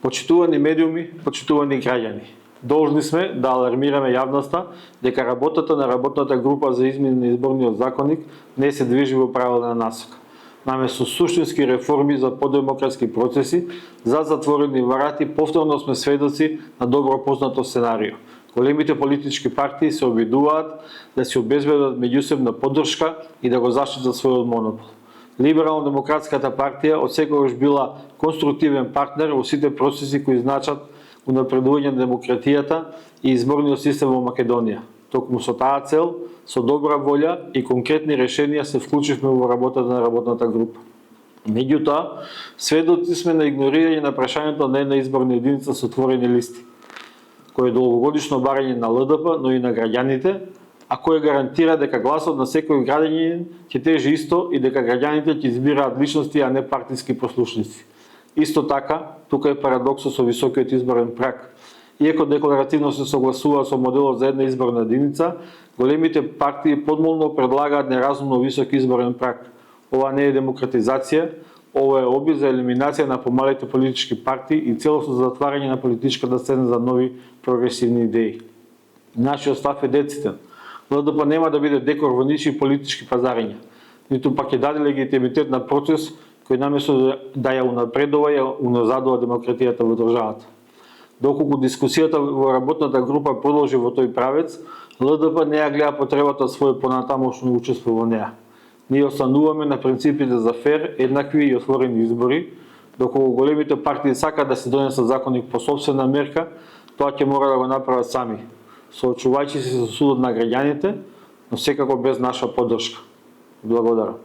Почитувани медиуми, почитувани граѓани, должни сме да алармираме јавноста дека работата на работната група за измени на изборниот законник не се движи во правилна насока. Наместо суштински реформи за подемократски процеси, за затворени врати повторно сме сведоци на добро познато сценарио. Големите политички партии се обидуваат да си обезбедат меѓусебна поддршка и да го заштитат својот монопол. Либерално-демократската партија отсекогаш била конструктивен партнер во сите процеси кои значат унапредување на демократијата и изборниот систем во Македонија. Токму со таа цел, со добра волја и конкретни решенија се вклучивме во работата на работната група. Меѓутоа, сведоци сме на игнорирање на прашањето на една изборна единица со отворени листи, кој е долгогодишно барање на ЛДП, но и на граѓаните, а кој гарантира дека гласот на секој граѓанин ќе тежи исто и дека граѓаните ќе избираат личности, а не партиски послушници. Исто така, тука е парадоксот со високиот изборен праг. Иако декларативно се согласува со моделот за една изборна единица, големите партии подмолно предлагаат неразумно висок изборен праг. Ова не е демократизација, ова е обид за елиминација на помалите политички партии и целосно затварање на политичката сцена за нови прогресивни идеи. Нашиот став е дециден. ЛДП нема да биде декор во ничии политички пазарења, ниту пак ќе даде легитимитет на процес кој наместо да ја унапредува, ја уназадува демократијата во државата. Доколку дискусијата во работната група продолжи во тој правец, ЛДП не ја гледа потребата свој понатамошно учество во неа. Ние остануваме на принципите за фер, еднакви и отворени избори, доколку големите партии сакаат да се донесат законник по сопствена мерка, тоа ќе мора да го направат сами, соочувајќи се со судот на граѓаните, но секако без наша поддршка. Благодарам.